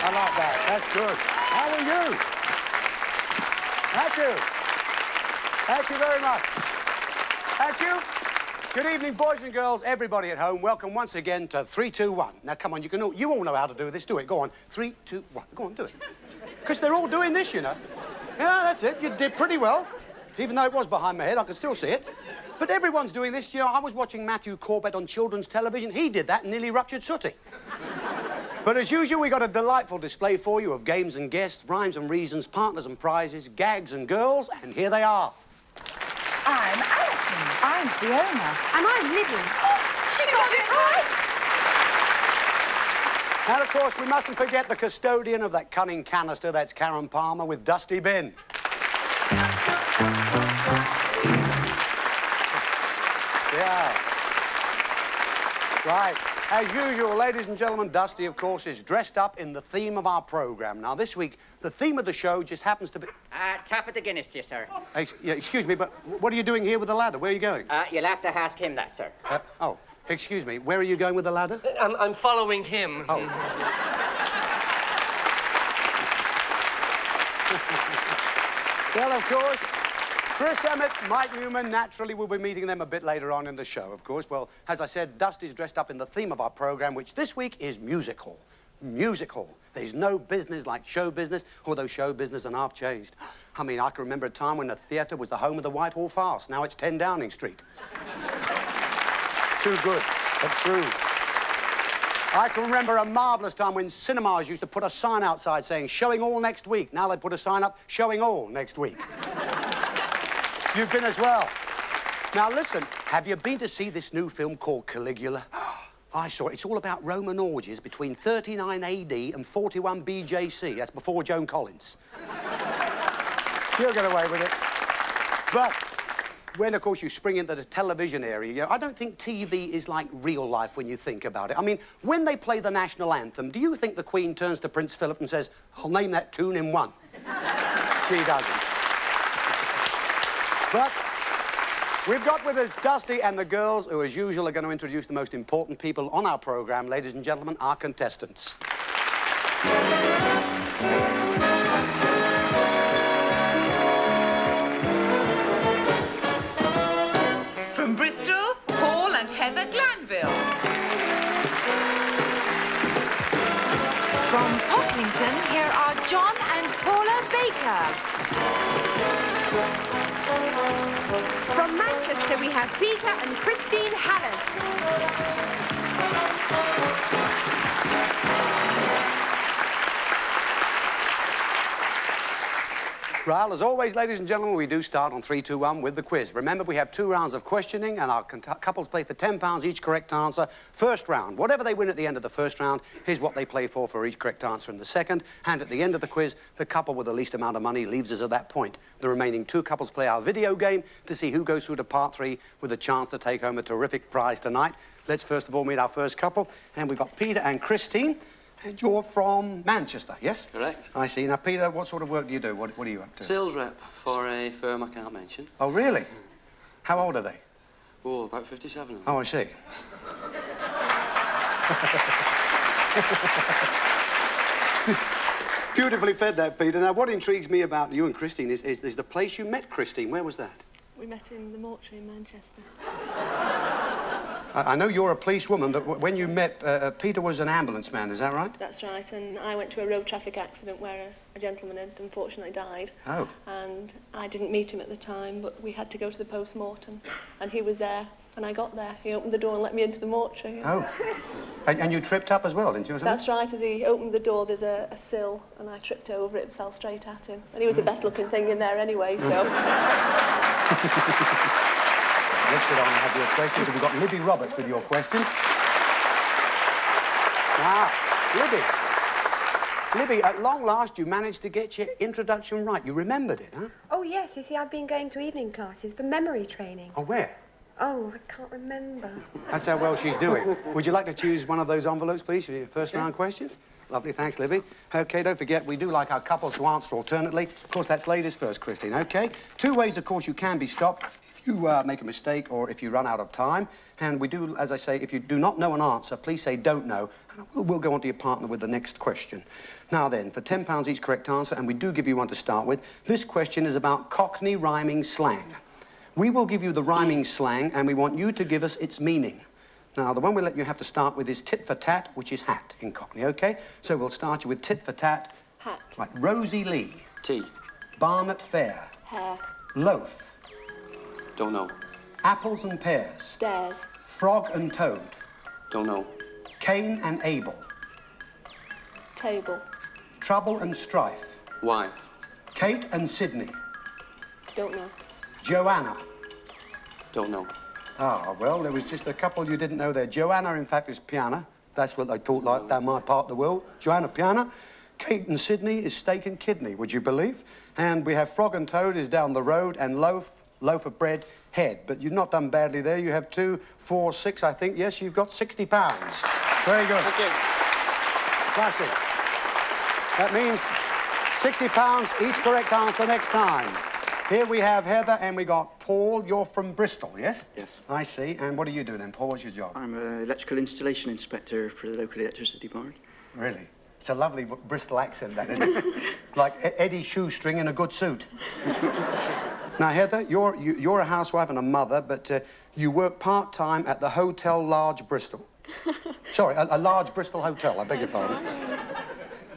I like that. That's good. How are you? Thank you. Thank you very much. Thank you. Good evening, boys and girls, everybody at home. Welcome once again to 3, 2, 1. Now, come on, you all know how to do this. Do it. Go on. 3, 2, 1. Go on, do it. Because they're all doing this, you know. Yeah, that's it. You did pretty well. Even though it was behind my head, I could still see it. But everyone's doing this. You know, I was watching Matthew Corbett on children's television. He did that and nearly ruptured Sooty. But as usual, we got a delightful display for you of games and guests, rhymes and reasons, partners and prizes, gags and girls, and here they are. I'm Alison. I'm Fiona. And I'm Livy. Oh, she got it right! And, of course, we mustn't forget the custodian of that cunning canister. That's Karen Palmer with Dusty Bin. Yeah. Right. As usual, ladies and gentlemen, Dusty, of course, is dressed up in the theme of our programme. Now, this week, the theme of the show just happens to be... Top of the Guinness to you, sir. Yeah, excuse me, but what are you doing here with the ladder? Where are you going? You'll have to ask him that, sir. Excuse me, where are you going with the ladder? I'm following him. Oh. Well, of course, Chris Emmett, Mike Newman, naturally we'll be meeting them a bit later on in the show, of course. Well, as I said, Dusty's dressed up in the theme of our programme, which this week is music hall. Music hall. There's no business like show business, although show business and half changed. I mean, I can remember a time when the theatre was the home of the Whitehall Farce. Now it's 10 Downing Street. Too good, but true. I can remember a marvellous time when cinemas used to put a sign outside saying, showing all next week. Now they put a sign up, showing all next week. You've been as well. Now, listen, have you been to see this new film called Caligula? I saw it. It's all about Roman orgies between 39 AD and 41 BJC. That's before Joan Collins. You'll get away with it. But when, of course, you spring into the television area, you know, I don't think TV is like real life when you think about it. I mean, when they play the national anthem, do you think the Queen turns to Prince Philip and says, I'll name that tune in one? She doesn't. But we've got with us Dusty and the girls, who, as usual, are going to introduce the most important people on our programme. Ladies and gentlemen, our contestants. From Bristol, Paul and Heather Glanville. From Pocklington, here are John and Paula Baker. From Manchester, we have Peter and Christine Hallis. Well, as always, ladies and gentlemen, we do start on 3, 2, 1 with the quiz. Remember, we have 2 rounds of questioning, and our couples play for £10 each correct answer. First round, whatever they win at the end of the first round, here's what they play for each correct answer in the second. And at the end of the quiz, the couple with the least amount of money leaves us at that point. The remaining 2 couples play our video game to see who goes through to part 3 with a chance to take home a terrific prize tonight. Let's first of all meet our first couple, and we've got Peter and Christine. And you're from Manchester, yes? Correct. I see. Now, Peter, what sort of work do you do? What are you up to? Sales rep for a firm I can't mention. Oh, really? How old are they? Oh, about 57. Oh, I see. Beautifully fed that, Peter. Now, what intrigues me about you and Christine is the place you met Christine. Where was that? We met in the mortuary in Manchester. I know you're a police woman, but when you met, Peter was an ambulance man, is that right? That's right, and I went to a road traffic accident where a gentleman had unfortunately died. Oh. And I didn't meet him at the time, but we had to go to the post-mortem, and he was there, and I got there. He opened the door and let me into the mortuary. Oh. And you tripped up as well, didn't you? Or something? That's right, as he opened the door, there's a sill, and I tripped over it and fell straight at him. And he was the best-looking thing in there anyway, so... Let's get on and have your questions. We've got Libby Roberts with your questions. Now, Libby, at long last, you managed to get your introduction right. You remembered it, huh? Oh, yes. You see, I've been going to evening classes for memory training. Oh, where? Oh, I can't remember. That's how well she's doing. Would you like to choose one of those envelopes, please, for your first round questions? Lovely, thanks, Libby. OK, don't forget, we do like our couples to answer alternately. Of course, that's ladies first, Christine, OK? 2 ways, of course, you can be stopped. If you make a mistake or if you run out of time, and we do, as I say, if you do not know an answer, please say don't know, and we'll go on to your partner with the next question. Now then, for £10 each correct answer, and we do give you one to start with, this question is about Cockney rhyming slang. We will give you the rhyming slang, and we want you to give us its meaning. Now, the one we'll let you have to start with is tit for tat, which is hat in Cockney, OK? So we'll start you with tit for tat. Hat. Right, Rosie Lee. Tea. Barnet Fair. Hair. Loaf. Don't know. Apples and pears. Stairs. Frog and toad. Don't know. Cain and Abel. Table. Trouble and strife. Wife. Kate and Sydney. Don't know. Joanna. Don't know. Ah, well, there was just a couple you didn't know there. Joanna, in fact, is piano. That's what they talk like down my part of the world. Joanna, piano. Kate and Sydney is steak and kidney, would you believe? And we have frog and toad is down the road, and loaf of bread, head. But you've not done badly there. You have 2, 4, 6, I think. Yes, you've got £60. Very good. Thank you. Classic. That means £60 each correct answer next time. Here we have Heather and we got Paul. You're from Bristol, yes? Yes. I see. And what do you do then, Paul? What's your job? I'm an electrical installation inspector for the local electricity board. Really? It's a lovely Bristol accent, that, isn't it? Like Eddie Shoestring in a good suit. Now, Heather, you're a housewife and a mother, but you work part-time at the Hotel Large Bristol. Sorry, a Large Bristol Hotel, I beg your pardon.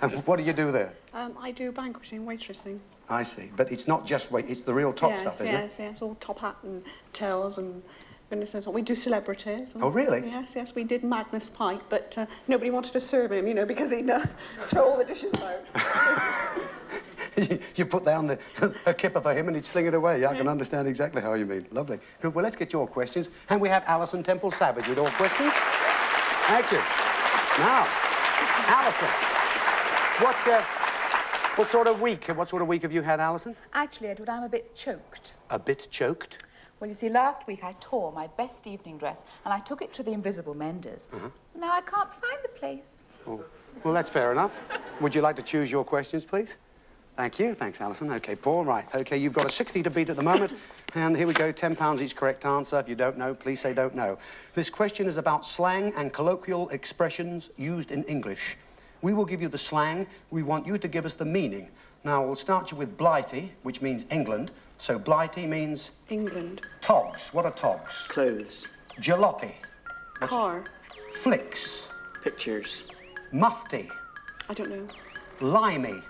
And what do you do there? I do banqueting, waitressing. I see. But it's not just wait, it's the real top stuff, isn't it? Yes, all top hat and tails and goodness knows what. We do celebrities. And, Oh, really? Yes, we did Magnus Pike, but nobody wanted to serve him, you know, because he'd throw all the dishes out. You put down a kipper for him and he'd sling it away. Yeah, I can understand exactly how you mean. Lovely. Good. Well, let's get your questions. And we have Alison Temple Savage with all questions. Thank you. Now, Alison, what sort of week have you had, Alison? Actually, Edward, I'm a bit choked. A bit choked. Well, you see, last week I tore my best evening dress and I took it to the Invisible Menders. Now I can't find the place. Oh. Well, that's fair enough. Would you like to choose your questions, please? Thank you. Thanks, Alison. OK, Paul, right. OK, you've got a 60 to beat at the moment. And here we go, £10 each correct answer. If you don't know, please say don't know. This question is about slang and colloquial expressions used in English. We will give you the slang. We want you to give us the meaning. Now, we'll start you with blighty, which means England. So blighty means? England. Togs. What are togs? Clothes. Jalopy. Car. Flicks. Pictures. Mufti. I don't know. Limey.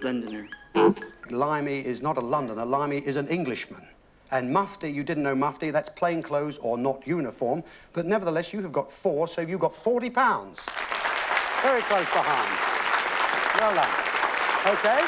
Londoner. Limey is not a Londoner. Limey is an Englishman. And mufti, you didn't know mufti, that's plain clothes or not uniform. But nevertheless, you have got 4, so you've got £40. Very close behind. Well done. OK.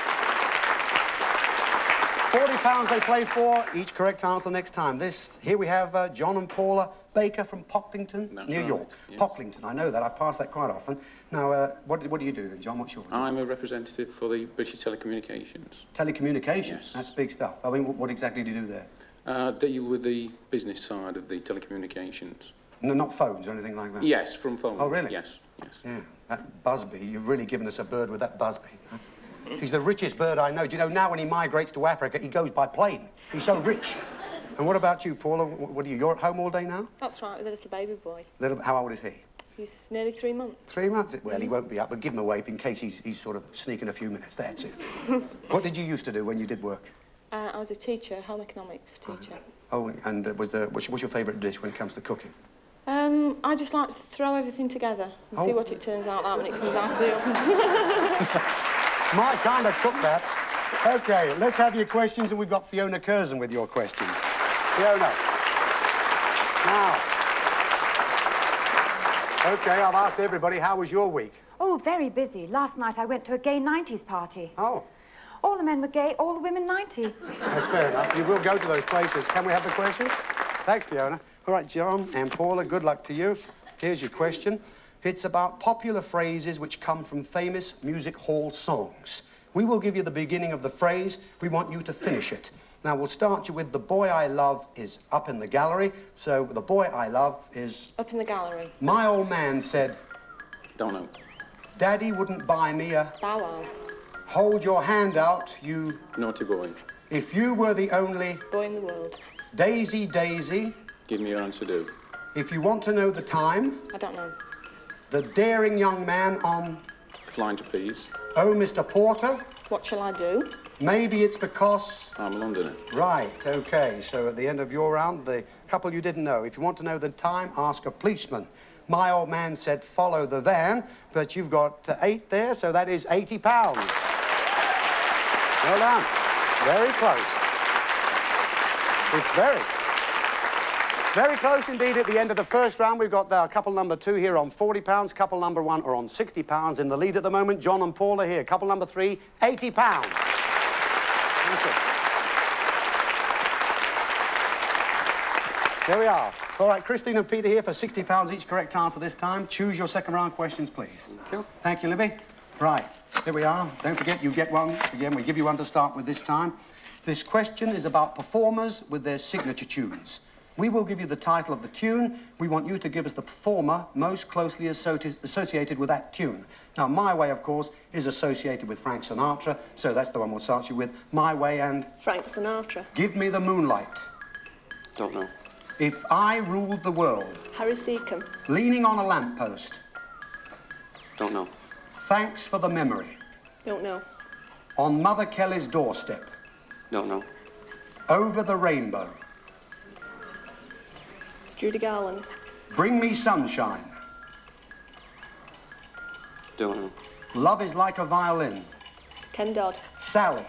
£40 they play for. Each correct answer next time. Here we have John and Paula Baker from Pocklington, New York. Yes. Pocklington, I know that. I pass that quite often. Now, what do you do then, John? What's your job? I'm a representative for the British Telecommunications. Telecommunications? Yes. That's big stuff. I mean, what exactly do you do there? Deal with the business side of the telecommunications. No, not phones or anything like that? Yes, from phones. Oh, really? Yes, yes. Yeah, that Busby, you've really given us a bird with that Busby. Huh? He's the richest bird I know. Do you know, now when he migrates to Africa, he goes by plane. He's so rich. And what about you, Paula? What are you? You're at home all day now? That's right, with a little baby boy. How old is he? He's nearly 3 months. 3 months? Well, he won't be up, but give him a wave in case he's sort of sneaking a few minutes. That's it. What did you used to do when you did work? I was a teacher, home economics teacher. Oh, and what's your favourite dish when it comes to cooking? I just like to throw everything together and see what it turns out like when it comes out of the oven. My kind of cook, that. OK, let's have your questions, and we've got Fiona Curzon with your questions. Fiona. Now. OK, I've asked everybody, how was your week? Oh, very busy. Last night I went to a gay 90s party. Oh. All the men were gay, all the women 90. That's fair enough. You will go to those places. Can we have the questions? Thanks, Fiona. All right, John and Paula, good luck to you. Here's your question. It's about popular phrases which come from famous music hall songs. We will give you the beginning of the phrase. We want you to finish it. Now, we'll start you with "The boy I love is up in the gallery." So, "The boy I love is..." Up in the gallery. "My old man said..." Don't know. "Daddy wouldn't buy me a..." Bow Wow. "Hold your hand out, you..." Naughty boy. "If you were the only..." Boy in the world. Daisy, Daisy. Give me your answer, do. If you want to know the time, I don't know. the daring young man on Flying Trapeze. Oh, Mr. Porter. What shall I do? Maybe it's because... I'm a Londoner. Right, okay. So at the end of your round, the couple you didn't know. If you want to know the time, ask a policeman. My old man said follow the van, but you've got 8 there, so that is £80. Well done. Very close. It's very close indeed at the end of the first round. We've got couple number 2 here on £40. Couple number 1 are on £60. In the lead at the moment, John and Paul are here. Couple number 3, £80. That's it. There we are. All right, Christine and Peter here for £60 each. Correct answer this time. Choose your second round questions, please. Thank you. Thank you, Libby. Right, here we are. Don't forget, you get one. Again, we give you one to start with this time. This question is about performers with their signature tunes. We will give you the title of the tune. We want you to give us the performer most closely associated with that tune. Now, My Way, of course, is associated with Frank Sinatra, so that's the one we'll start you with. My Way and... Frank Sinatra. Give Me the Moonlight. Don't know. If I Ruled the World. Harry Seacombe. Leaning on a Lamppost. Don't know. Thanks for the Memory. Don't know. On Mother Kelly's Doorstep. Don't know. Over the Rainbow. Judy Garland. Bring Me Sunshine. Don't know. Love is Like a Violin. Ken Dodd. Sally.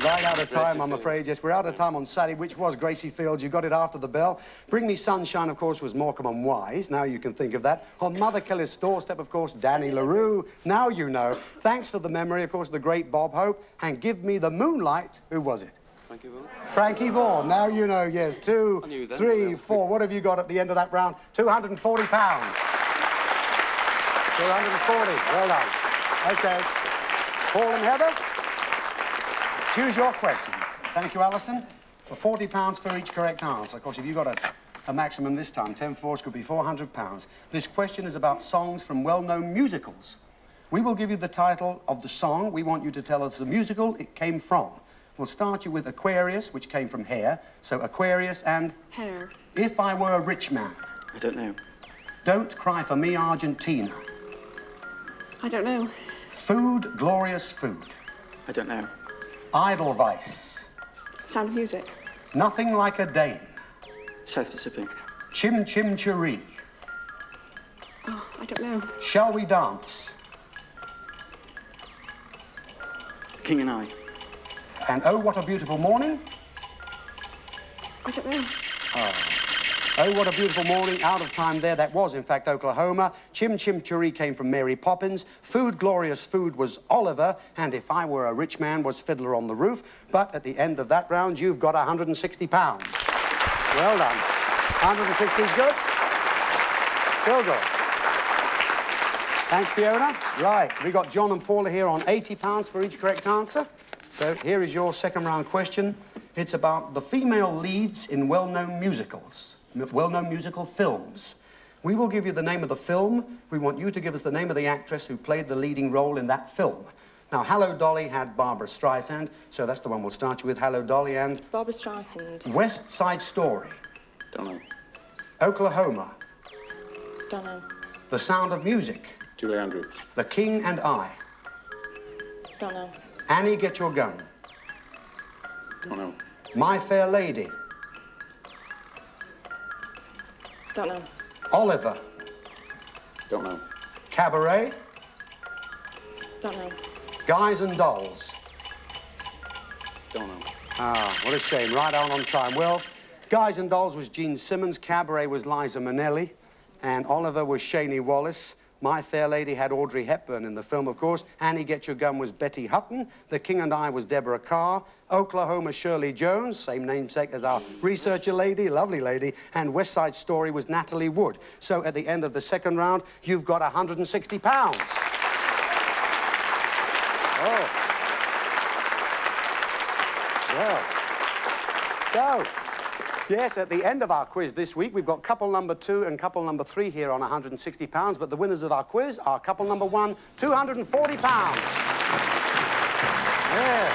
Right out of time, I'm afraid. Yes, we're out of time on Sally, which was Gracie Fields. You got it after the bell. Bring Me Sunshine, of course, was Morecambe and Wise. Now you can think of that. On Mother Kelly's Doorstep, of course, Danny LaRue. Now you know. Thanks for the Memory, of course, the great Bob Hope. And Give Me the Moonlight. Who was it? Thank you, Will. Frankie Vaughan. Now you know, yes. 2, I knew then, 3, Will. 4. What have you got at the end of that round? £240. 240. Well done. Okay. Paul and Heather, choose your questions. Thank you, Alison. For £40 for each correct answer. Of course, if you got a maximum this time, 10 fours could be £400. This question is about songs from well-known musicals. We will give you the title of the song. We want you to tell us the musical it came from. We'll start you with Aquarius, which came from Hair. So Aquarius and... Hair. If I Were a Rich Man. I don't know. Don't Cry for Me, Argentina. I don't know. Food, Glorious Food. I don't know. Edelweiss. Sound of Music. Nothing Like a Dane. South Pacific. Chim Chim Cheree. Oh, I don't know. Shall We Dance? King and I. And Oh, What a Beautiful Morning. I don't know. Oh, What a Beautiful Morning, out of time there. That was, in fact, Oklahoma. Chim Chim Cheree came from Mary Poppins. Food, Glorious Food was Oliver. And If I Were a Rich Man was Fiddler on the Roof. But at the end of that round, you've got £160. Well done. 160 is good. Still good. Thanks, Fiona. Right, we got John and Paula here on £80 for each correct answer. So here is your second round question. It's about the female leads in well-known musicals, well-known musical films. We will give you the name of the film. We want you to give us the name of the actress who played the leading role in that film. Now, Hello, Dolly had Barbara Streisand, so that's the one we'll start you with. Hello, Dolly, and Barbara Streisand. West Side Story. Don't know. Oklahoma. Don't know. The Sound of Music. Julie Andrews. The King and I. Don't know. Annie, Get Your Gun. Don't know. My Fair Lady. Don't know. Oliver. Don't know. Cabaret. Don't know. Guys and Dolls. Don't know. Ah, what a shame. Right on time. Well, Guys and Dolls was Gene Simmons. Cabaret was Liza Minnelli. And Oliver was Shani Wallace. My Fair Lady had Audrey Hepburn in the film, of course. Annie, Get Your Gun was Betty Hutton. The King and I was Deborah Carr. Oklahoma, Shirley Jones, same namesake as our researcher lady, lovely lady. And West Side Story was Natalie Wood. So at the end of the second round, you've got £160. Oh. Well. So, yes, at the end of our quiz this week, we've got couple number 2 and couple number 3 here on £160, but the winners of our quiz are couple number 1, £240. Yeah.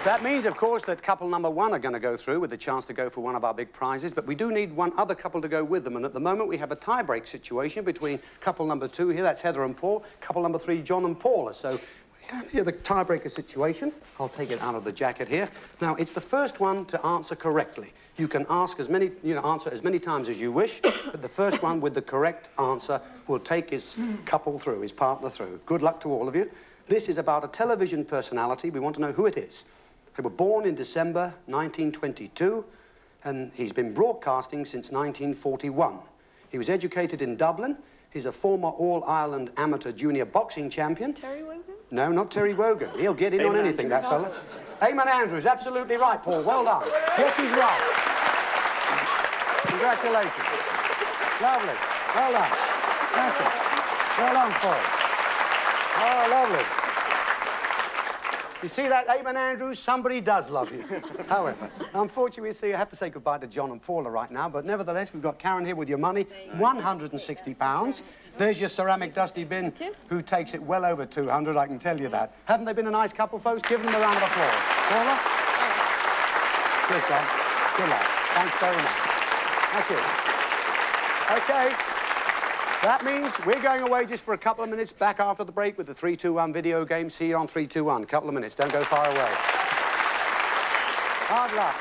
That means, of course, that couple number one are going to go through with the chance to go for one of our big prizes, but we do need one other couple to go with them, and at the moment we have a tie-break situation between couple number two here, that's Heather and Paul, couple number three, John and Paula. So we have here the tiebreaker situation. I'll take it out of the jacket here. Now, it's the first one to answer correctly. You can ask as many, answer as many times as you wish, but the first one with the correct answer will take his couple through, his partner through. Good luck to all of you. This is about a television personality. We want to know who it is. They were born in December 1922, and he's been broadcasting since 1941. He was educated in Dublin. He's a former All-Ireland amateur junior boxing champion. Terry Wogan? No, not Terry Wogan. He'll get in on anything, that fella. Eamon Andrews, absolutely right, Paul. Well done. Yes, he's right. Congratulations. Lovely. Well done. Smashing. Well done, Paul. Oh, lovely. You see that, Eamon Andrews? Somebody does love you. However, unfortunately, I have to say goodbye to John and Paula right now, but nevertheless, we've got Karen here with your money, £160. There's your ceramic dusty bin, who takes it well over 200, I can tell you that. Haven't they been a nice couple, folks? Give them a round of applause. Paula? Cheers, John. Good luck. Thanks very much. Thank you. Okay. That means we're going away just for a couple of minutes, back after the break with the 3-2-1 video game. See you on 3-2-1. Couple of minutes. Don't go far away. Hard luck.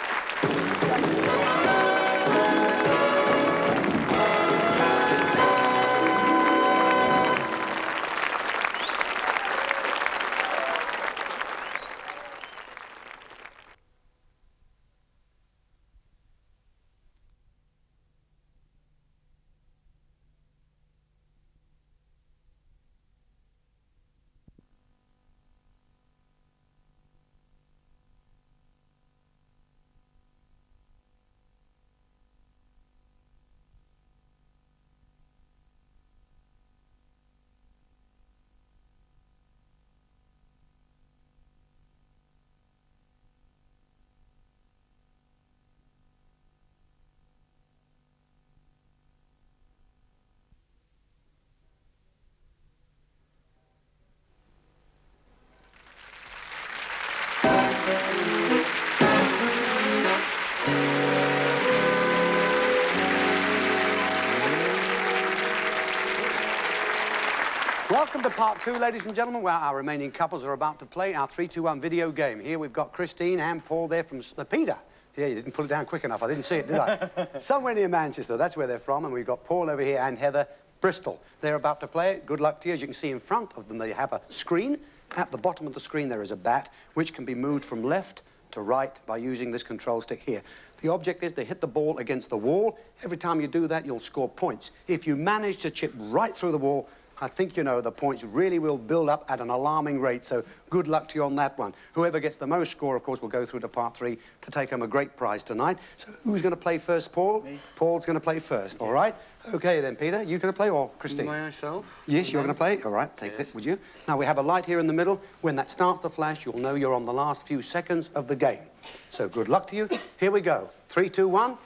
Welcome to part two, ladies and gentlemen, where our remaining couples are about to play our 3-2-1 video game. Here we've got Christine and Paul there from Peter. Yeah, you didn't put it down quick enough. I didn't see it, did I? Somewhere near Manchester. That's where they're from. And we've got Paul over here and Heather, Bristol. They're about to play it. Good luck to you. As you can see in front of them, they have a screen. At the bottom of the screen, there is a bat, which can be moved from left to right by using this control stick here. The object is to hit the ball against the wall. Every time you do that, you'll score points. If you manage to chip right through the wall, I think you know the points really will build up at an alarming rate, so good luck to you on that one. Whoever gets the most score, of course, will go through to part three to take home a great prize tonight. So who's going to play first, Paul? Me. Paul's going to play first, all right? Okay, then, Peter, you going to play or Christine? Myself? Yes, you're going to play? All right, take this, would you? Now, we have a light here in the middle. When that starts to flash, you'll know you're on the last few seconds of the game. So good luck to you. Here we go. 3, 2, 1.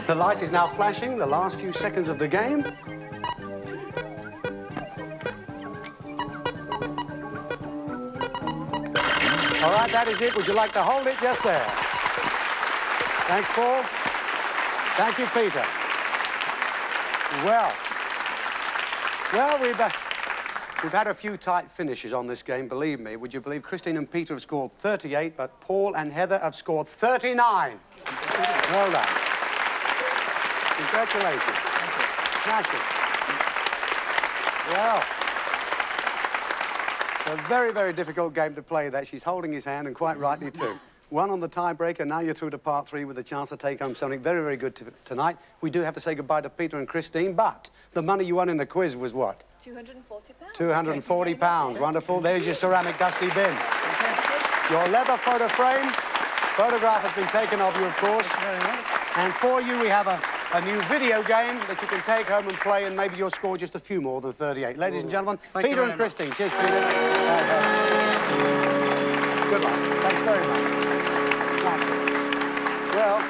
The light is now flashing, the last few seconds of the game. All right, that is it. Would you like to hold it just there? Thanks, Paul. Thank you, Peter. Well, we've had a few tight finishes on this game, believe me. Would you believe Christine and Peter have scored 38, but Paul and Heather have scored 39. Well done. Congratulations. Smash it. Well, a very, very difficult game to play that. She's holding his hand, and quite rightly too. 1 on the tiebreaker. Now you're through to part 3 with a chance to take home something very, very good tonight. We do have to say goodbye to Peter and Christine, but the money you won in the quiz was what? £240. £240. Wonderful. There's your ceramic dusty bin. Your leather photo frame. Photograph has been taken of you, of course. And for you, we have a new video game that you can take home and play, and maybe you'll score just a few more than 38. Ladies and gentlemen, Peter and Christine. Cheers, Peter. Good luck. Thanks very much. Well,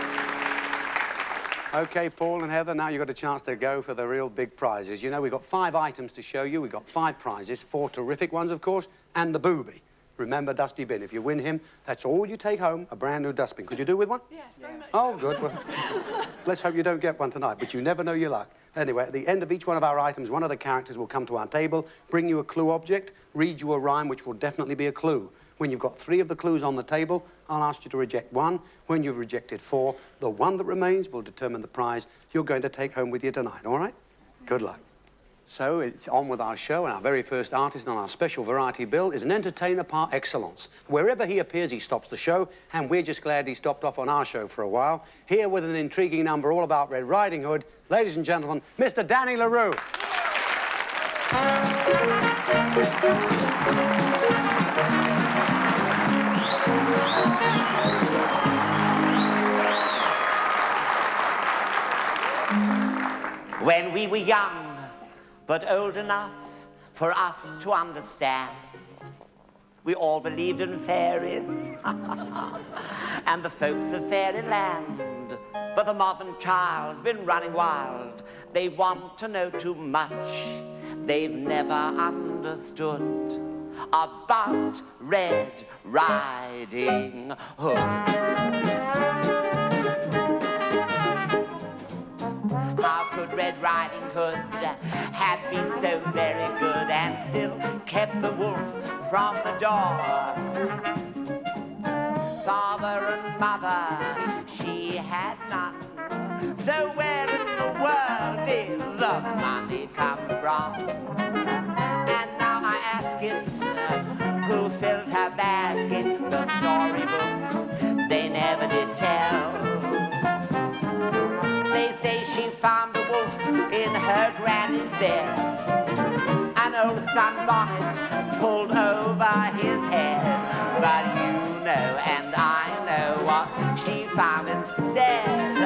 OK, Paul and Heather, now you've got a chance to go for the real big prizes. You know, we've got 5 items to show you. We've got 5 prizes, 4 terrific ones, of course, and the booby. Remember Dusty Bin. If you win him, that's all you take home, a brand new dustbin. Could you do with one? Yes, very much. Oh, good. Well, let's hope you don't get one tonight, but you never know your luck. Anyway, at the end of each one of our items, one of the characters will come to our table, bring you a clue object, read you a rhyme, which will definitely be a clue. When you've got 3 of the clues on the table, I'll ask you to reject 1. When you've rejected 4, the one that remains will determine the prize you're going to take home with you tonight, all right? Good luck. So it's on with our show, and our very first artist on our special variety bill is an entertainer par excellence. Wherever he appears, he stops the show, and we're just glad he stopped off on our show for a while. Here with an intriguing number all about Red Riding Hood, ladies and gentlemen, Mr. Danny LaRue. When we were young, but old enough for us to understand, we all believed in fairies and the folks of fairyland. But the modern child's been running wild. They want to know too much. They've never understood about Red Riding Hood. How could Red Riding Hood have been so very good and still kept the wolf from the door? Father and mother, she had none. So where in the world did the money come from? And now I ask it, who filled her basket? The storybooks, they never did tell. They say she found a wolf in her granny's bed, an old sunbonnet pulled over his head. But you know and I know what she found instead.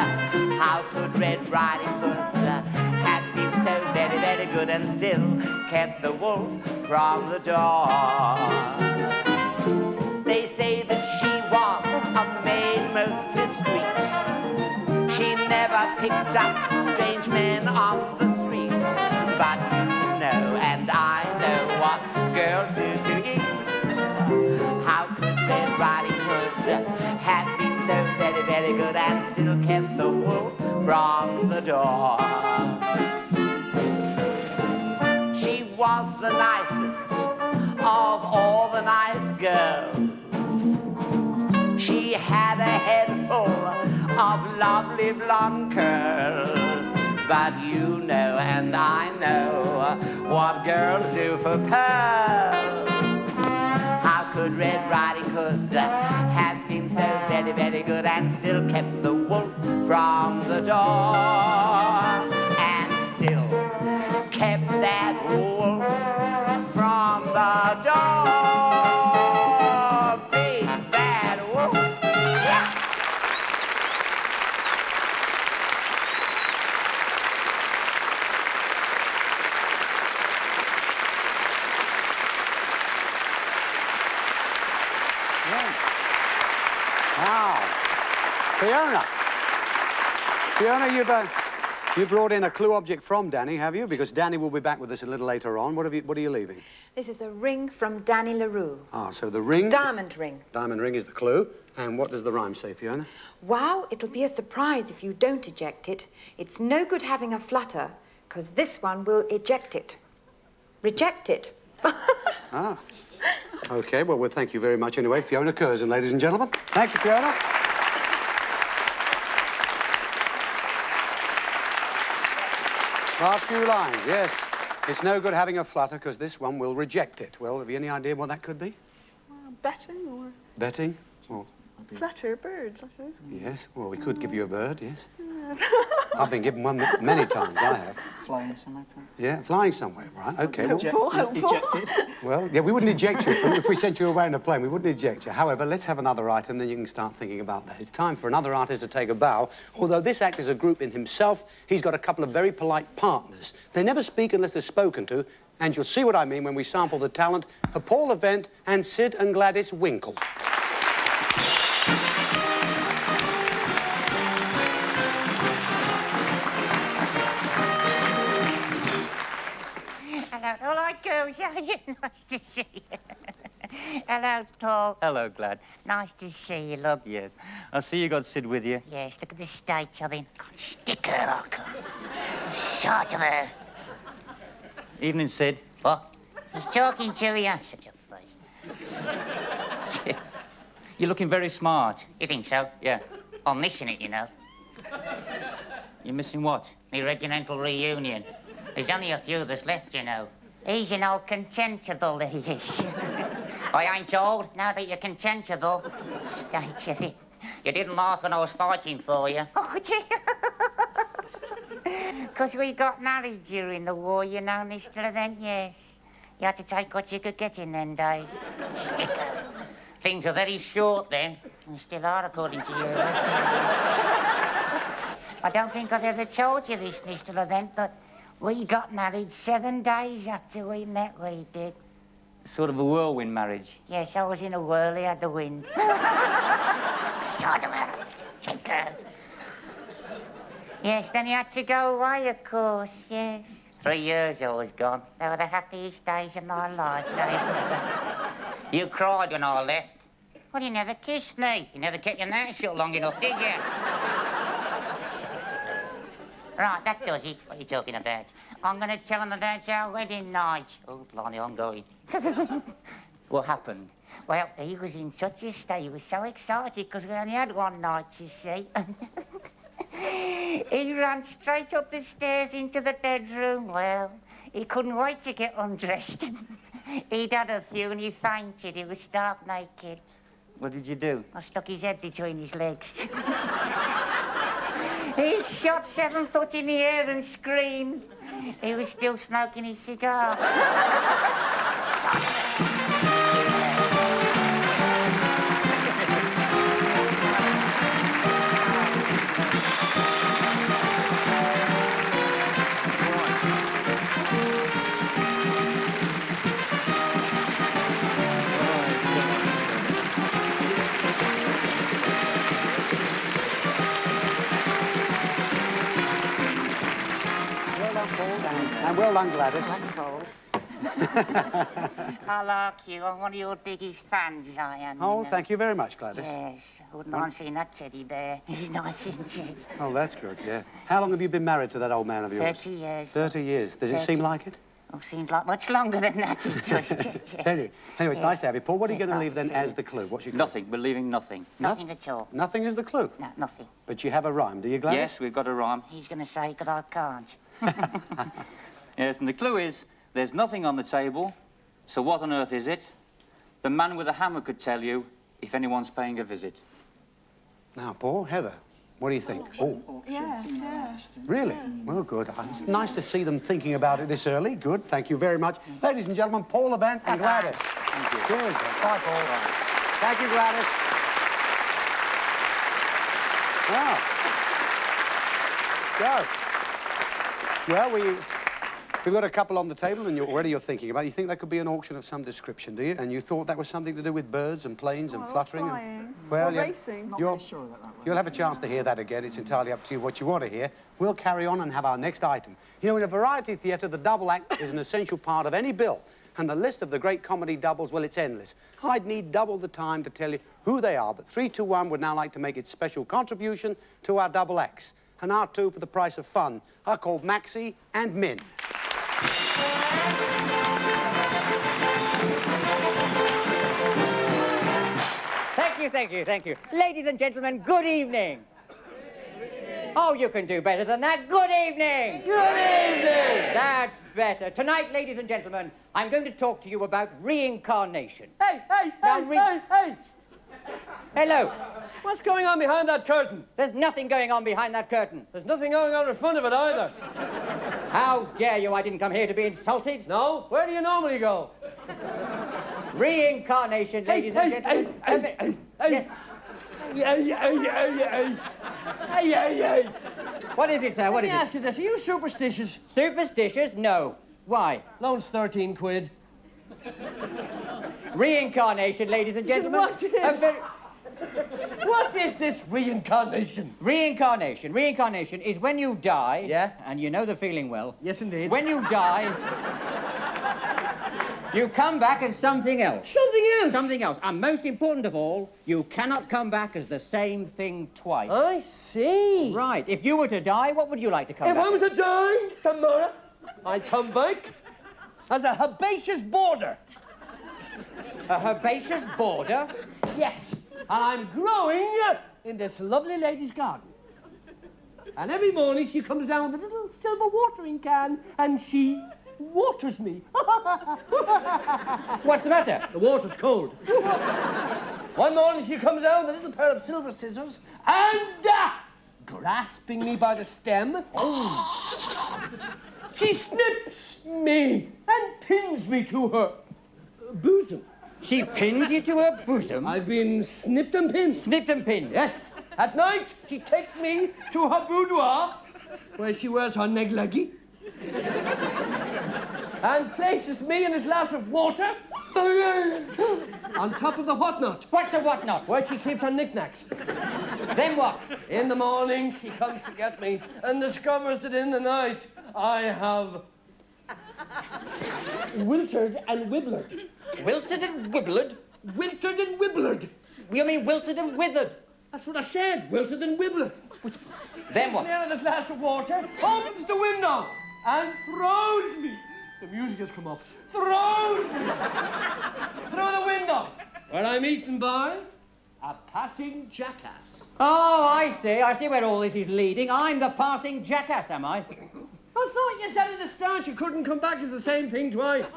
How could Red Riding Hood have been so very, very good and still kept the wolf from the door? They say that she was a maid most discreet. She never picked up strange men on the street. But you know and I know what girls do to eat. How could Red Riding Hood have been so very, very good and still kept the wolf from the door? She was the nicest of all the nice girls. She had a head full of lovely blonde curls. But you know and I know what girls do for pearls. How could Red Riding Hood have been so very, very good and still kept the wolf from the door? And still kept that wolf from the door. Big bad wolf. Yeah. Wow. Fiona, you brought in a clue object from Danny, have you? Because Danny will be back with us a little later on. What are you leaving? This is a ring from Danny LaRue. Ah, so the ring... Diamond ring. Diamond ring is the clue. And what does the rhyme say, Fiona? Wow, it'll be a surprise if you don't eject it. It's no good having a flutter, because this one will eject it. Reject it. Ah. OK, well, thank you very much anyway. Fiona Curzon, ladies and gentlemen. Thank you, Fiona. Last few lines, yes. It's no good having a flutter, because this one will reject it. Well, have you any idea what that could be? Betting or... Betting? Well, Flutter birds, I suppose. Yes, well, we could give you a bird, yes. I've been given one many times, I have. Flying somewhere, perhaps? Yeah, flying somewhere, right, OK. Well, Helpful. Ejected. well, yeah, we wouldn't eject you if we sent you away in a plane. We wouldn't eject you. However, let's have another item, then you can start thinking about that. It's time for another artist to take a bow. Although this act is a group in himself, he's got a couple of very polite partners. They never speak unless they're spoken to, and you'll see what I mean when we sample the talent of Paul Event and Sid and Gladys Winkle. Hello, all right, girls. Yeah, nice to see you. Hello, Paul. Hello, Glad. Nice to see you, love. Yes. I see you got Sid with you. Yes, look at the state of him. Stick her, I can. The sight of her. Evening, Sid. What? He's talking to you. Shut your face. You're looking very smart. You think so? Yeah. I'm missing it, you know. You're missing what? Me regimental reunion. There's only a few of us left, you know. He's an old contemptible, he is. I ain't old, now that you're contemptible. Don't you think? You didn't laugh when I was fighting for you. Oh, gee. Because we got married during the war, you know, Mr. Event, yes. You had to take what you could get in them days. Sticker. Things were very short then, and still are, according to you. I don't think I've ever told you this, Mr. Event, but we got married 7 days after we met, we did. Sort of a whirlwind marriage. Yes, I was in a whirly, had the wind. Sort of a thinker. Yes, then he had to go away, of course, yes. 3 years I was gone. They were the happiest days of my life. You cried when I left. Well, you never kissed me. You never kept your mouth shut long enough, did you? Right, that does it. What are you talking about? I'm going to tell them about our wedding night. Oh, blimey, I'm going. What happened? Well, he was in such a state. He was so excited because we only had one night, you see. He ran straight up the stairs into the bedroom. Well, he couldn't wait to get undressed. He'd had a few and he fainted. He was stark naked. What did you do? I stuck his head between his legs. He shot 7 foot in the air and screamed. He was still smoking his cigar. And well done, Gladys. That's cold. I like you. I'm one of your biggest fans, I am. Oh, you know. thank you very much, Gladys. Yes. I wouldn't mind seeing that teddy bear. He's nice, isn't he? Oh, that's good, yeah. How long have you been married to that old man of yours? 30 years. 30 years. Does it 30. seem like it? Oh, seems like much longer than that, it does, yes. Anyway, it's Yes. nice to have you. Paul, what are you Yes, going to nice leave to then see as you. the clue? What's your clue? Nothing. We're leaving nothing. Nothing at all. Nothing is the clue. No, nothing. But you have a rhyme, do you, Gladys? Yes, we've got a rhyme. He's going to say, but I can't. Yes, and the clue is, there's nothing on the table, so what on earth is it? The man with a hammer could tell you if anyone's paying a visit. Now, Paul, Heather, what do you think? Oh, Yes, yes. really? Well, good. It's nice to see them thinking about it this early. Good, thank you very much. Ladies and gentlemen, Paul Event and Gladys. Thank you. Good. Bye, Paul. Thank you, Gladys. Wow. So, well, we've got a couple on the table, and you're thinking about it. You think that could be an auction of some description, do you? And you thought that was something to do with birds and planes and fluttering? Flying. Well, or yeah, racing. Not really sure about that one. You'll have a chance to hear that again. It's entirely up to you what you want to hear. We'll carry on and have our next item. You know, in a variety theatre, the double act is an essential part of any bill. And the list of the great comedy doubles, well, it's endless. I'd need double the time to tell you who they are, but 321 would now like to make its special contribution to our double acts. And our two, for the price of fun, are called Maxie and Min. Thank you. Ladies and gentlemen, good evening. Oh, you can do better than that. Good evening. Good evening. That's better. Tonight, ladies and gentlemen, I'm going to talk to you about reincarnation. Hey! Now, Hello. What's going on behind that curtain? There's nothing going on behind that curtain. There's nothing going on in front of it either. How dare you? I didn't come here to be insulted. No? Where do you normally go? Reincarnation, ladies and gentlemen. Yes. What is it, sir? What is Let me it? ask you this. Are you superstitious? Superstitious? No. Why? Loan's 13 quid. Reincarnation, ladies and gentlemen. What is? What is this reincarnation? Reincarnation is when you die. Yeah? And you know the feeling well. Yes, indeed. When you die, you come back as something else. Something else? Something else. And most important of all, you cannot come back as the same thing twice. I see. Right. If you were to die, what would you like to come If back I was to die tomorrow, I'd come back as a herbaceous border. A herbaceous border? Yes. And I'm growing in this lovely lady's garden. And every morning she comes down with a little silver watering can and she waters me. What's the matter? The water's cold. One morning she comes down with a little pair of silver scissors and, grasping me by the stem, she snips me and pins me to her bosom. She pins you to her bosom? I've been snipped and pinned. Snipped and pinned? Yes. At night, she takes me to her boudoir, where she wears her negligee, and places me in a glass of water on top of the whatnot. What's a whatnot? Where she keeps her knickknacks. Then what? In the morning, she comes to get me and discovers that in the night, I have wilted and wibblered. Wilted and wibblered? Wilted and wibblered. You mean wilted and withered? That's what I said, wilted and wibblered. Then what? There in the glass of water, opens the window and throws me. The music has come up. Throws me through the window, where I'm eaten by a passing jackass. Oh, I see where all this is leading. I'm the passing jackass, am I? I thought you said at the start you couldn't come back as the same thing twice.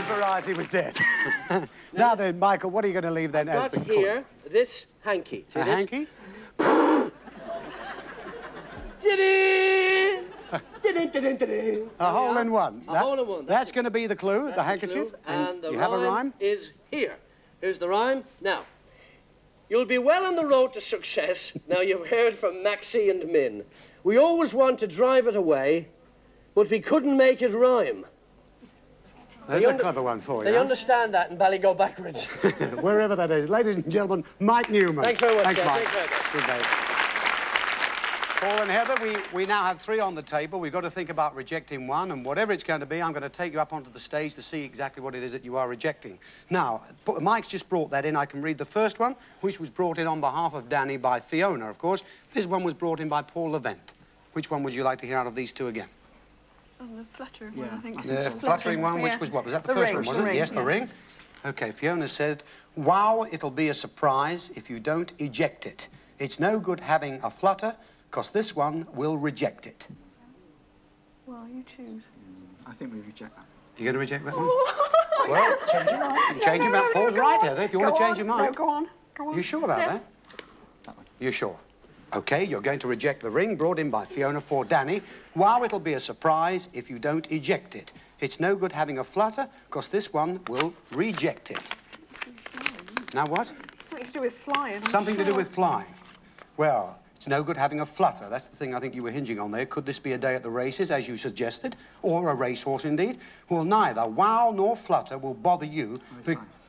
Variety was dead. Now then, Michael, what are you going to leave then as the Got here this hanky. See a this? hanky? A hole in one. A hole in one. That's going to be the clue, That's the handkerchief. clue. And the you have a rhyme? is here. Here's the rhyme. Now, you'll be well on the road to success. Now you've heard from Maxie and Min. We always want to drive it away, but we couldn't make it rhyme. There's a clever one for you. They understand that in Ballygo backwards. Wherever that is. Ladies and gentlemen, Mike Newman. Thanks very much, Thanks, sir. Mike. Thanks very much. Good day. Paul and Heather, we now have 3 on the table. We've got to think about rejecting one, and whatever it's going to be, I'm going to take you up onto the stage to see exactly what it is that you are rejecting. Now, Mike's just brought that in. I can read the first one, which was brought in on behalf of Danny by Fiona, of course. This one was brought in by Paul Levent. Which one would you like to hear out of these two again? Oh, the fluttering one, I think. The fluttering one, which was what? Was that the first one, wasn't it? Yes, the ring. OK, Fiona said, wow, it'll be a surprise if you don't eject it. It's no good having a flutter, because this one will reject it. Well, you choose. I think we reject that. You're going to reject that one? Well, change your mind. Change your mind. Paul's right, Heather, if you want to change your mind. No, go on. Go on. You sure about yes. that? You sure? OK, you're going to reject the ring brought in by Fiona for Danny. Wow, it'll be a surprise if you don't eject it. It's no good having a flutter, because this one will reject it. Now what? Something to do with flying. Something to do with flying. Well, it's no good having a flutter. That's the thing I think you were hinging on there. Could this be a day at the races, as you suggested, or a racehorse indeed? Well, neither wow nor flutter will bother you.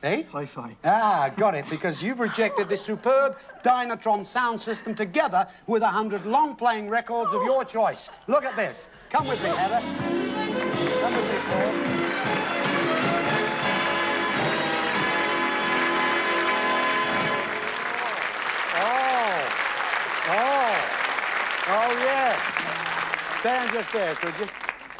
Eh? Hi-fi. Ah, got it, because you've rejected this superb Dynatron sound system together with 100 long-playing records of your choice. Look at this. Come with me, Heather. Come with me, Paul. Oh, yes. Stand just there, could you?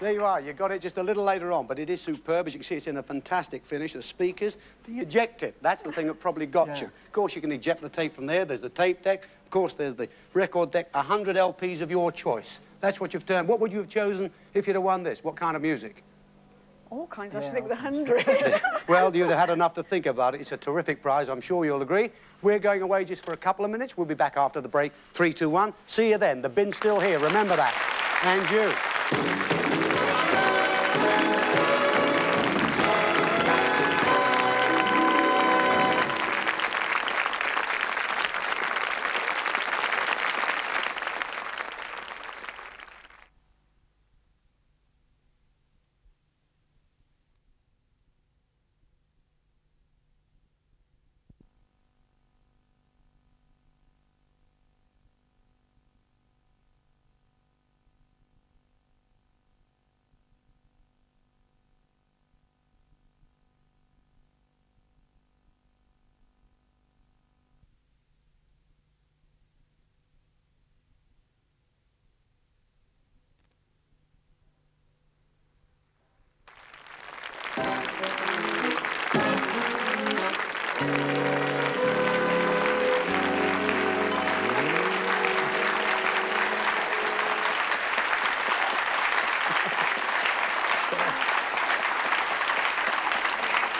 There you are. You got it just a little later on, but it is superb. As you can see, it's in a fantastic finish. The speakers, the ejector, that's the thing that probably got you. Of course, you can eject the tape from there. There's the tape deck. Of course, there's the record deck. 100 LPs of your choice. That's what you've turned. What would you have chosen if you'd have won this? What kind of music? All kinds. I should think with 100. Well, you'd have had enough to think about it. It's a terrific prize. I'm sure you'll agree. We're going away just for a couple of minutes. We'll be back after the break. 3, 2, 1. See you then. The bin's still here. Remember that. And you.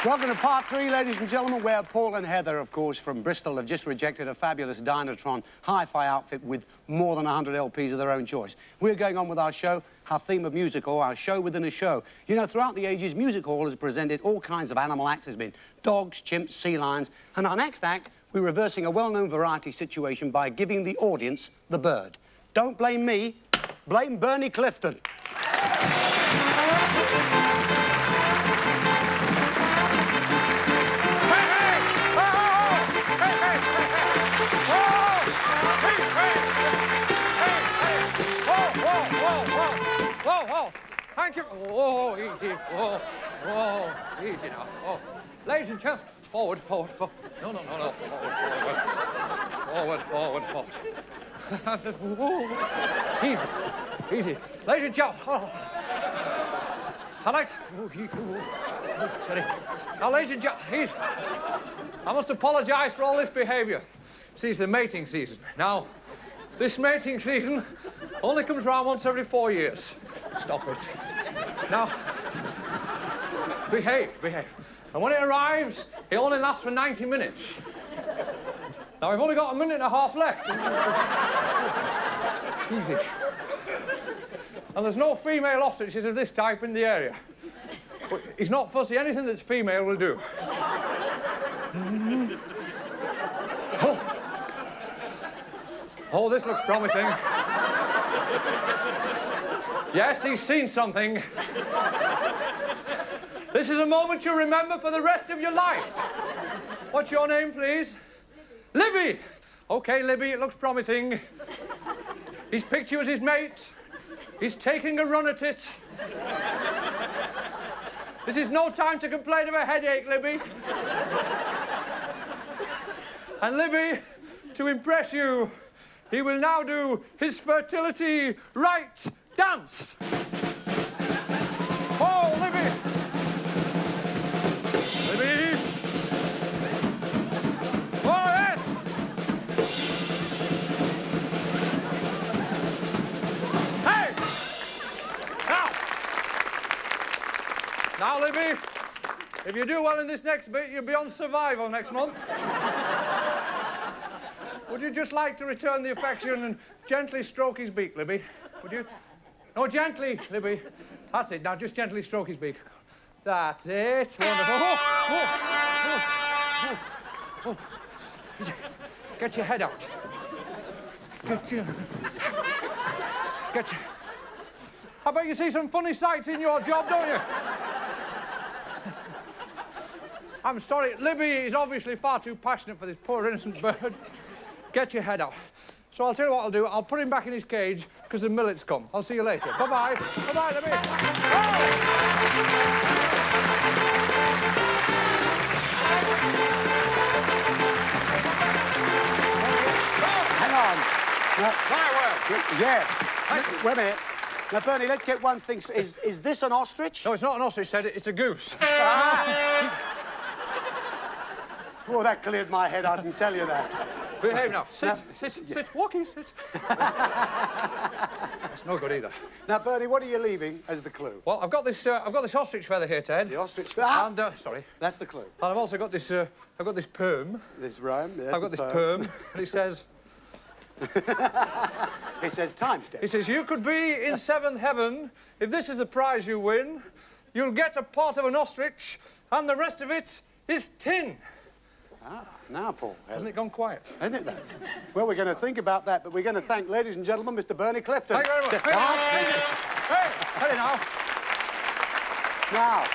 Welcome to part 3, ladies and gentlemen, where Paul and Heather, of course, from Bristol, have just rejected a fabulous Dynatron hi-fi outfit with more than 100 LPs of their own choice. We're going on with our show, our theme of music hall, our show within a show. You know, throughout the ages, music hall has presented all kinds of animal acts. There's been dogs, chimps, sea lions. And our next act, we're reversing a well-known variety situation by giving the audience the bird. Don't blame me, blame Bernie Clifton. Thank you. Oh, easy. Oh, easy now. Oh, ladies and gentlemen, forward. No. Forward. Easy. Ladies and gentlemen. Oh. Alex. Sorry. Now, ladies and gentlemen, I must apologise for all this behaviour. See, it's the mating season. Now, this mating season only comes round once every 4 years. Stop it. Now, behave. And when it arrives, it only lasts for 90 minutes. Now, we've only got a minute and a half left. Easy. And there's no female ostriches of this type in the area. But he's not fussy. Anything that's female will do. Oh, this looks promising. Yes, he's seen something. This is a moment you'll remember for the rest of your life. What's your name, please? Libby. Okay, Libby, it looks promising. He's picked you as his mate. He's taking a run at it. This is no time to complain of a headache, Libby. And Libby, to impress you, he will now do his fertility right dance. Oh, Libby! Libby! Oh, yes! Hey! Now, Libby, if you do well in this next bit, you'll be on Survival next month. Would you just like to return the affection and gently stroke his beak, Libby? Would you? No, gently, Libby. That's it. Now, just gently stroke his beak. That's it. Wonderful. Oh. Get your head out. Get your... I bet you see some funny sights in your job, don't you? I'm sorry. Libby is obviously far too passionate for this poor innocent bird. Get your head out. So I'll tell you what I'll do. I'll put him back in his cage because the millet's come. I'll see you later. Bye-bye. Bye-bye, Libby. Hang on. Fireworks. Yes. Wait a minute. Now, Bernie, let's get one thing. Is this an ostrich? No, it's not an ostrich, Ted. It's a goose. Oh, that cleared my head, I can tell you that. Behave now. Sit, Now- sit, Walkie, sit. That's no good either. Now, Bernie, what are you leaving as the clue? Well, I've got this ostrich feather here, Ted. The ostrich feather? Ah! And, sorry. That's the clue. And I've also got this, I've got this poem. This rhyme? Yes, I've got this poem, and it says... It says time step. It says, you could be in seventh heaven. If this is the prize you win, you'll get a part of an ostrich, and the rest of it is tin. Ah, now, Paul. Hasn't it gone quiet? Isn't it, though? Well, we're going to think about that, but we're going to thank, ladies and gentlemen, Mr. Bernie Clifton. Thank you very much. Hey, now. Now,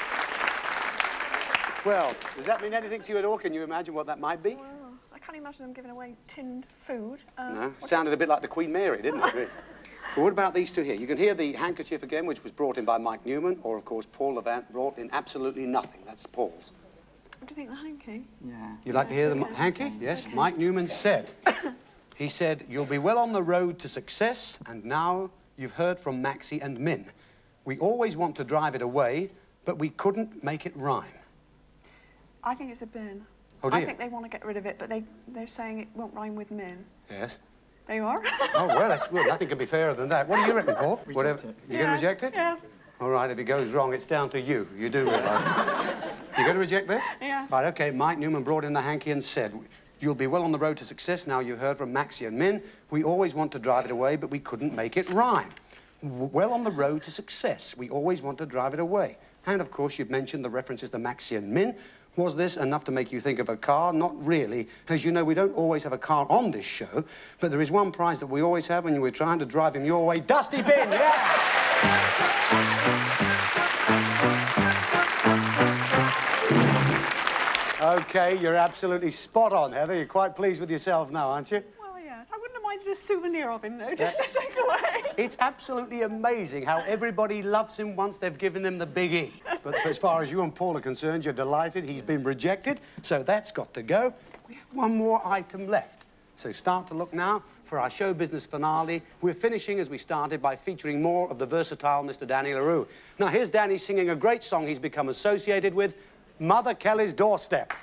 well, does that mean anything to you at all? Can you imagine what that might be? Well, I can't imagine them giving away tinned food. No, sounded a bit like the Queen Mary, didn't it? Really? But what about these two here? You can hear the handkerchief again, which was brought in by Mike Newman, or, of course, Paul Levant brought in absolutely nothing. That's Paul's. What do you think, the hanky? Yeah. You'd like to hear the hanky? Yes, Mike Newman said. He said, you'll be well on the road to success, and now you've heard from Maxie and Min. We always want to drive it away, but we couldn't make it rhyme. I think it's a bin. Oh, do I you? think they want to get rid of it, but they're saying it won't rhyme with min. Yes. There you are. Oh, well, that's good. Nothing can be fairer than that. What do you reckon, Paul? Whatever. You're going to reject it? Yes. All right, if it goes wrong, it's down to you. You do realise it. You're going to reject this? Yes. Right, OK. Mike Newman brought in the hanky and said, you'll be well on the road to success. Now you heard from Maxie and Min. We always want to drive it away, but we couldn't make it rhyme. Well on the road to success. We always want to drive it away. And, of course, you've mentioned the references to Maxie and Min. Was this enough to make you think of a car? Not really. As you know, we don't always have a car on this show, but there is one prize that we always have when we're trying to drive him your way. Dusty Bin, yeah! OK, you're absolutely spot on, Heather. You're quite pleased with yourselves now, aren't you? Well, yes. I wouldn't have minded a souvenir of him, though, just to take away. It's absolutely amazing how everybody loves him once they've given him the big E. But as far as you and Paul are concerned, you're delighted he's been rejected, so that's got to go. We have one more item left. So start to look now for our show business finale. We're finishing as we started by featuring more of the versatile Mr. Danny LaRue. Now, here's Danny singing a great song he's become associated with, Mother Kelly's Doorstep.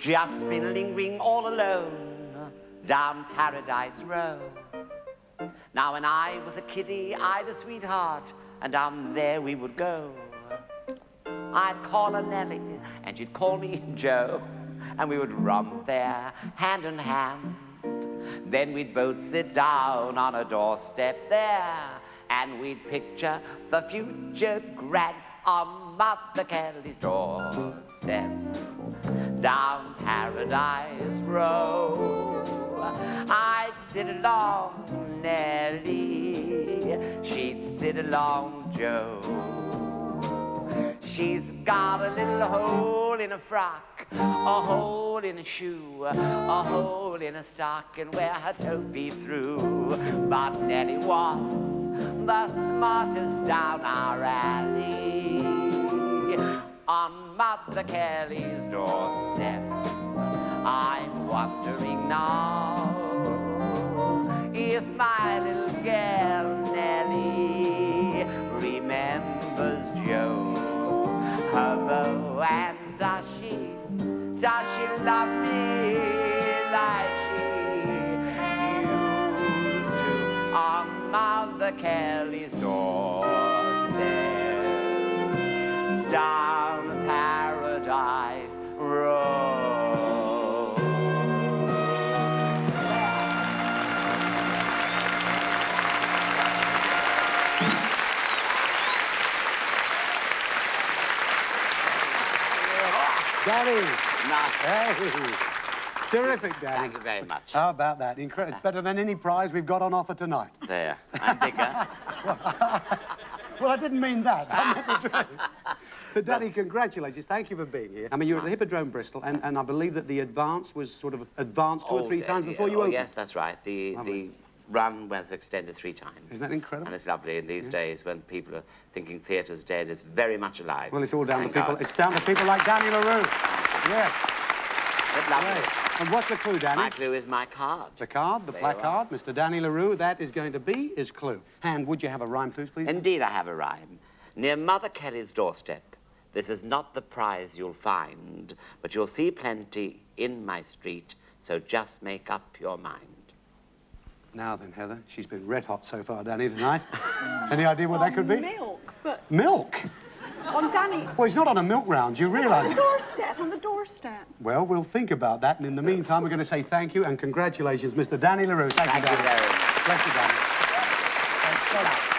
I've just been lingering all alone down Paradise Row. Now, when I was a kiddie, I'd a sweetheart, and down there we would go. I'd call her Nellie, and she'd call me Joe, and we would romp there, hand in hand. Then we'd both sit down on a doorstep there, and we'd picture the future grand on Mother Kelly's doorstep. Down Paradise Row, I'd sit along Nellie, she'd sit along Joe. She's got a little hole in a frock, a hole in a shoe, a hole in a stocking where her toe peeped through. But Nellie was the smartest down our alley. On Mother Kelly's doorstep, I'm wondering now if my little girl Nellie remembers Joe, her beau, and does she love me like she used to on Mother Kelly's doorstep? Down Paradise Road. Danny! Nice. Hey! Terrific, Danny. Thank you very much. How about that? Incredible. It's better than any prize we've got on offer tonight. There. I'm bigger. Well, I didn't mean that. I meant the dress. But, Danny, congratulations. Thank you for being here. I mean, you're at the Hippodrome Bristol, and I believe that the advance was sort of advanced two or three times before you opened. Yes, that's right. The run was extended 3 times. Isn't that incredible? And it's lovely in these days when people are thinking theatre's dead. It's very much alive. Well, it's all down to Thank people. God. It's down to people like Danny LaRue. Yes. But lovely. Right. And what's the clue, Danny? My clue is my card. The card, the There you placard, Mr. Danny LaRue, that is going to be his clue. And would you have a rhyme, please? Indeed, I have a rhyme. Near Mother Kelly's doorstep, this is not the prize you'll find, but you'll see plenty in my street, so just make up your mind. Now then, Heather, she's been red hot so far, Danny, tonight. Any idea what that could be? Milk, but Milk? on Danny. Well, he's not on a milk round, do you On realise? the doorstep, on the doorstep. Well, we'll think about that, and in the meantime, we're going to say thank you and congratulations, Mr. Danny LaRue. Thank you, Thank you Danny. very much. Bless you, Danny. Thanks so much.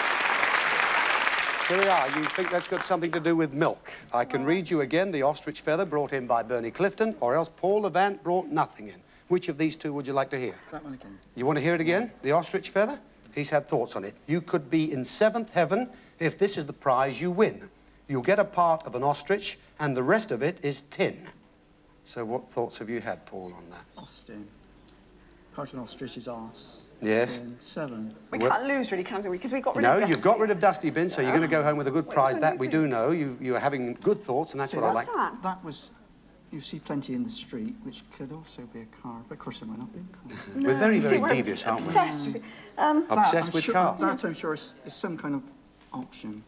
Here we are. You think that's got something to do with milk. I can read you again the ostrich feather brought in by Bernie Clifton, or else Paul Levant brought nothing in. Which of these two would you like to hear? That one again. You want to hear it again? The ostrich feather? He's had thoughts on it. You could be in 7th heaven if this is the prize you win. You'll get a part of an ostrich, and the rest of it is tin. So what thoughts have you had, Paul, on that? Austin. Part of an ostrich's arse. Yes. 7. We Well- can't lose, really, can we? Because we got rid of No, Dusty. you've got rid of Dusty Bin, so you're going to go home with a good prize. That we do know. You are having good thoughts, and that's what I like. That was, you see plenty in the street, which could also be a car, but of course it might not be a car. We're very, you see, very we're devious, aren't we? obsessed, you see. Obsessed with cars. That I'm sure is some kind of auction.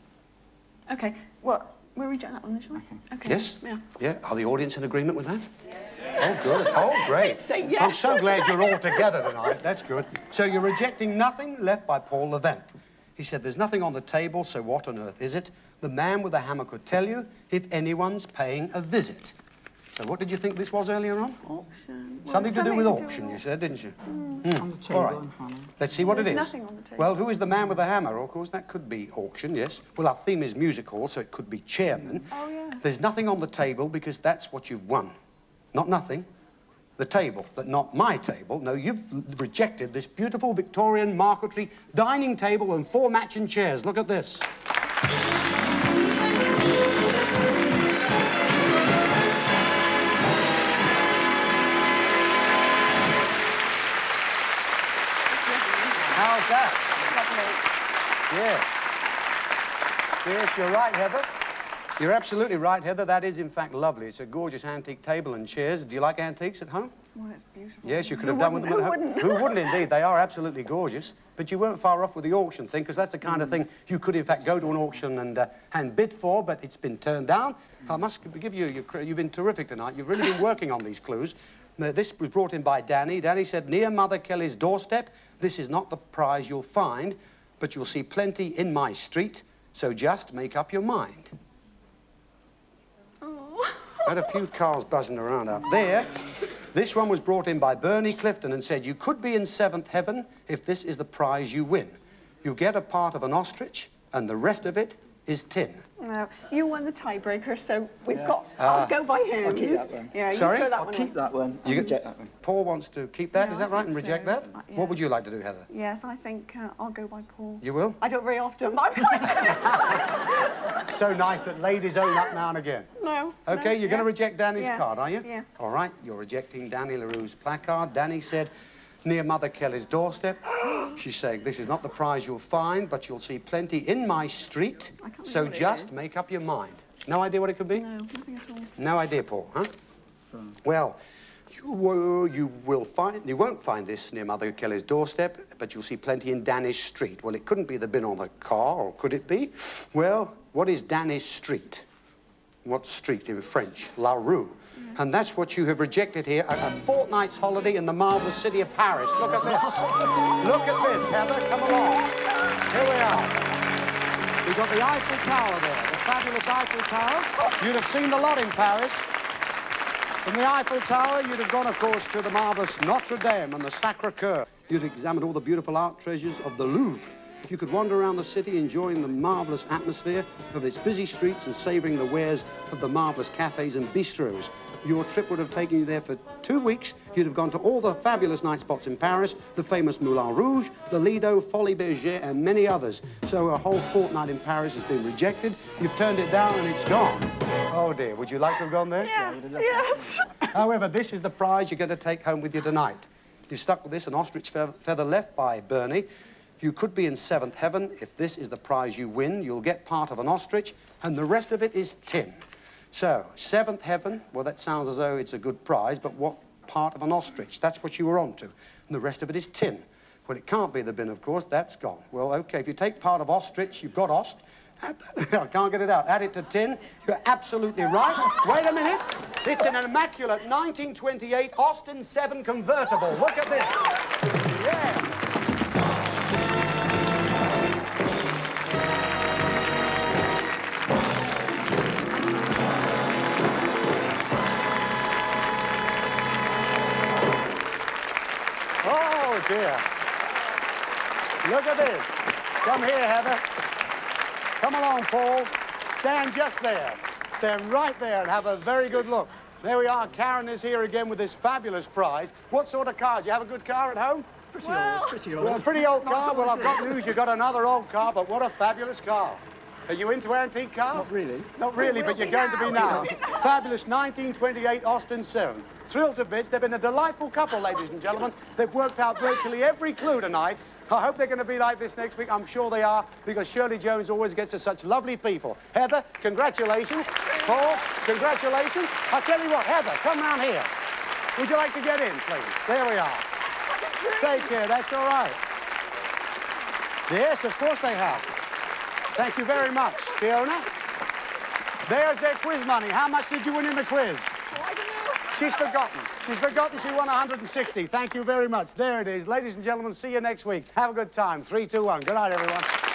Okay, well, we'll reject that one, shall we? Okay. Yes? Yeah. Yeah. Are the audience in agreement with that? Oh, good. Oh, great. Say yes. I'm so glad you're all together tonight. That's good. So you're rejecting nothing left by Paul Levant. He said, there's nothing on the table, so what on earth is it? The man with the hammer could tell you if anyone's paying a visit. So what did you think this was earlier on? Auction. Well, Something to do with something auction, you said, didn't you? On the table All right. and hammer. Let's see what it There's is. nothing on the table. Well, who is the man with the hammer? Of course, that could be auction, yes. Well, our theme is music hall, so it could be chairman. Oh, yeah. There's nothing on the table because that's what you've won. Not nothing. The table, but not my table. No, you've rejected this beautiful Victorian marquetry dining table and 4 matching chairs. Look at this. How's that? Yes. Yes, you're right, Heather. You're absolutely right, Heather. That is, in fact, lovely. It's a gorgeous antique table and chairs. Do you like antiques at home? Well, it's beautiful. Yes, you could Who have done with them at wouldn't? home. Who wouldn't, indeed? They are absolutely gorgeous. But you weren't far off with the auction thing, because that's the kind of thing you could, in fact, go to an auction and bid for, but it's been turned down. I must give you your credit. You've been terrific tonight. You've really been working on these clues. This was brought in by Danny. Danny said, near Mother Kelly's doorstep, this is not the prize you'll find, but you'll see plenty in my street, so just make up your mind. Had a few cars buzzing around out there. This one was brought in by Bernie Clifton and said, you could be in 7th heaven if this is the prize you win. You get a part of an ostrich, and the rest of it is tin. No, you won the tiebreaker, so we've got... I'll go by him. I'll keep that one. Yeah, Sorry? you throw that I'll one keep in. that one. You I'll reject that one. Paul wants to keep that, Yeah, is that I right, and think reject so. that? What would you Yes. like to do, Heather? Yes, I think I'll go by Paul. You will? I don't very often, but I'm going to. So nice that ladies own up now and again. No. Okay, no, you're going to yeah. reject Danny's Yeah, card, are you? yeah. All right, you're rejecting Danny LaRue's placard. Danny said, near Mother Kelly's doorstep. She's saying, this is not the prize you'll find, but you'll see plenty in my street, so what it just is. make up your mind. No idea what it could be? No, nothing at all. No idea, Paul, huh? Well, you won't find this near Mother Kelly's doorstep, but you'll see plenty in Danish Street. Well, it couldn't be the bin on the car, or could it be? Well, what is Danish Street? What street in French? La Rue. And that's what you have rejected here, a fortnight's holiday in the marvellous city of Paris. Look at this. Look at this, Heather. Come along. Here we are. We've got the Eiffel Tower there, the fabulous Eiffel Tower. You'd have seen the lot in Paris. From the Eiffel Tower, you'd have gone, of course, to the marvellous Notre Dame and the Sacré-Cœur. You'd examined all the beautiful art treasures of the Louvre. You could wander around the city enjoying the marvellous atmosphere of its busy streets and savouring the wares of the marvellous cafes and bistros. Your trip would have taken you there for 2 weeks. You'd have gone to all the fabulous night spots in Paris, the famous Moulin Rouge, the Lido, Folies Bergère, and many others. So a whole fortnight in Paris has been rejected. You've turned it down and it's gone. Oh dear, would you like to have gone there? Yes, yes. However, this is the prize you're going to take home with you tonight. You're stuck with this, an ostrich feather left by Bernie. You could be in 7th heaven. If this is the prize you win, you'll get part of an ostrich, and the rest of it is tin. So, 7th heaven, well, that sounds as though it's a good prize, but what part of an ostrich? That's what you were on to. And the rest of it is tin. Well, it can't be the bin, of course. That's gone. Well, OK, if you take part of ostrich, you've got ost. I can't get it out. Add it to tin. You're absolutely right. Wait a minute. It's an immaculate 1928 Austin 7 convertible. Look at this. Yeah. Oh, dear. Look at this. Come here, Heather. Come along, Paul. Stand just there. Stand right there and have a very good look. There we are. Karen is here again with this fabulous prize. What sort of car? Do you have a good car at home? Pretty old, pretty old. Well, a pretty old car. Not so Well, I've got much. news. You've got another old car, but what a fabulous car. Are you into antique cars? Not really. Not really, but you're going to be now. Fabulous 1928 Austin 7. Thrilled to bits. They've been a delightful couple, ladies and gentlemen. They've worked out virtually every clue tonight. I hope they're going to be like this next week. I'm sure they are, because Shirley Jones always gets us such lovely people. Heather, congratulations. Paul, congratulations. I'll tell you what, Heather, come round here. Would you like to get in, please? There we are. Take care, that's all right. Yes, of course they have. Thank you very much, Fiona. There's their quiz money. How much did you win in the quiz? She's forgotten. She's forgotten she won 160. Thank you very much. There it is. Ladies and gentlemen, see you next week. Have a good time. 3, 2, 1. Good night, everyone.